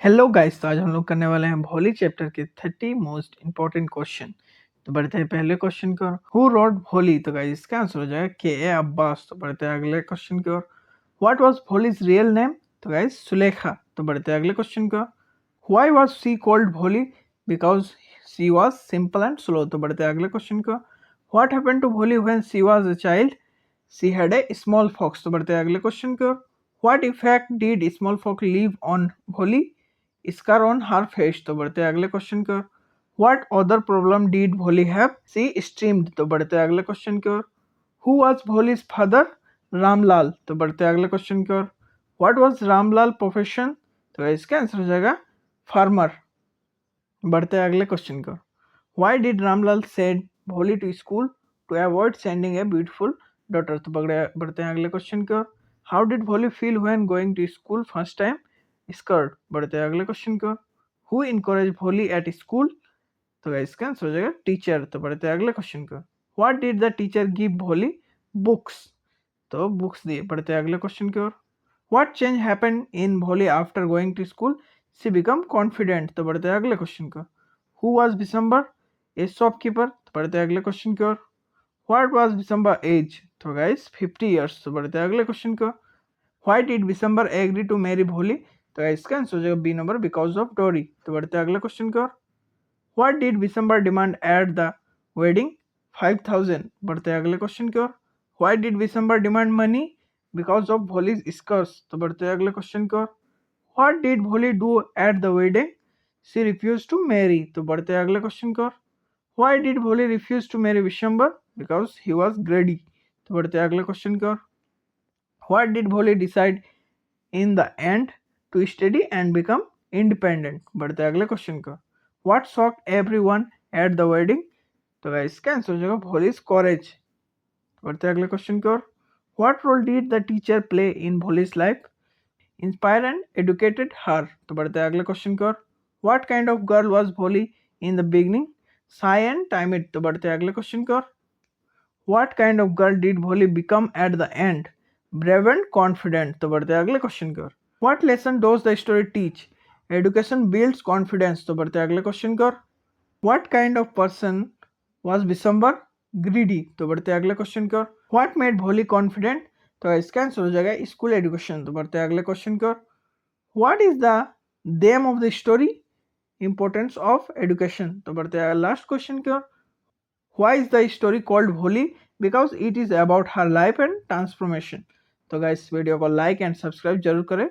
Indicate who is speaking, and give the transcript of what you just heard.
Speaker 1: Hello guys, तो आज हम लोग करने वाले हैं भोली चैप्टर के 30 मोस्ट इंपॉर्टेंट क्वेश्चन। तो बढ़ते हैं पहले क्वेश्चन की ओर। हु रोट भोली? तो गाइस इसका आंसर हो जाएगा के ए अब्बास। तो बढ़ते हैं अगले क्वेश्चन की ओर। What was Bholi's real name? तो गाइस सुलेखा। तो बढ़ते हैं अगले क्वेश्चन की ओर। Why was she called Bholi? Because she was simple and slow. तो बढ़ते हैं अगले क्वेश्चन की ओर। What happened to Bholi when she was a child? She had a smallpox. तो बढ़ते हैं अगले क्वेश्चन की ओर। What effect did smallpox leave on Bholi? Scar on her face. तो बढ़ते हैं अगले क्वेश्चन की ओर। What other problem did Bholi have? She stammered. तो बढ़ते हैं अगले क्वेश्चन की ओर। Who was Bholi's father? Ramlal. तो बढ़ते हैं अगले क्वेश्चन की ओर। What was Ramlal profession? तो इसका आंसर हो जाएगा फार्मर। बढ़ते हैं अगले क्वेश्चन की ओर। Why did Ramlal said Bholi to school? To avoid sending a beautiful daughter. तो बढ़ते हैं अगले क्वेश्चन की ओर। How did Bholi feel when going to school first time? Skirt. बढ़ते हैं अगले क्वेश्चन की ओर। Who encourage Bholi at school? तो इसका आंसर हो जाएगा टीचर। तो बढ़ते हैं अगले क्वेश्चन की ओर। What did the teacher give Bholi? Books. तो बुक्स दिए। बढ़ते हैं अगले क्वेश्चन की ओर। What change happened in Bholi after going to school? She become confident. तो बढ़ते हैं अगले क्वेश्चन की ओर। Who was Bishambar? A shopkeeper. तो बढ़ते हैं अगले क्वेश्चन की ओर। What was Bishambar age? तो गाइस 50 इयर्स। तो बढ़ते हैं अगले क्वेश्चन की ओर। Why did Bishambar agree to marry भोली? तो इसका आंसर हो जाएगा बी नंबर, बिकॉज ऑफ डोरी। तो बढ़ते हैं अगले क्वेश्चन की ओर। What did Bishambar demand at the wedding? 5000। बढ़ते हैं अगले क्वेश्चन की ओर। Why did Bishambar demand money? Because of Bholi's scars. तो बढ़ते हैं अगले क्वेश्चन की ओर। What did Bholi do at the wedding? She refuse to marry. तो बढ़ते हैं अगले क्वेश्चन की ओर। Why did Bholi refuse to marry Bishambar? Because he was greedy. तो बढ़ते हैं अगले क्वेश्चन की ओर। What did Bholi decide in the end? To study and become independent. बढ़ते हैं अगले क्वेश्चन का। What shocked everyone at the wedding? तो इसका आंसर हो जाएगा भोलीज कॉरेज। बढ़ते हैं अगले क्वेश्चन की ओर। What role did the teacher play in Bholi's life? Inspire and educated her. तो बढ़ते हैं अगले क्वेश्चन की ओर। What kind of girl was Bholi in the beginning? Shy and timid. तो बढ़ते हैं अगले क्वेश्चन की ओर। What kind of girl did Bholi become at the end? Brave and confident. तो बढ़ते हैं अगले क्वेश्चन की ओर। What lesson does the story teach? Education builds confidence. तो बढ़ते हैं अगले क्वेश्चन की ओर। What kind of person was Bishambar? Greedy. तो बढ़ते हैं अगले क्वेश्चन की ओर। What made Bholi confident? तो इसका आंसर हो जाएगा स्कूल एजुकेशन। तो बढ़ते हैं अगले क्वेश्चन की ओर। What is the theme of the story? Importance of education. तो बढ़ते हैं लास्ट क्वेश्चन की ओर। Why is the story called Bholi? Because it is about her life and transformation. तो गाइस वीडियो को लाइक एंड सब्सक्राइब जरूर करें।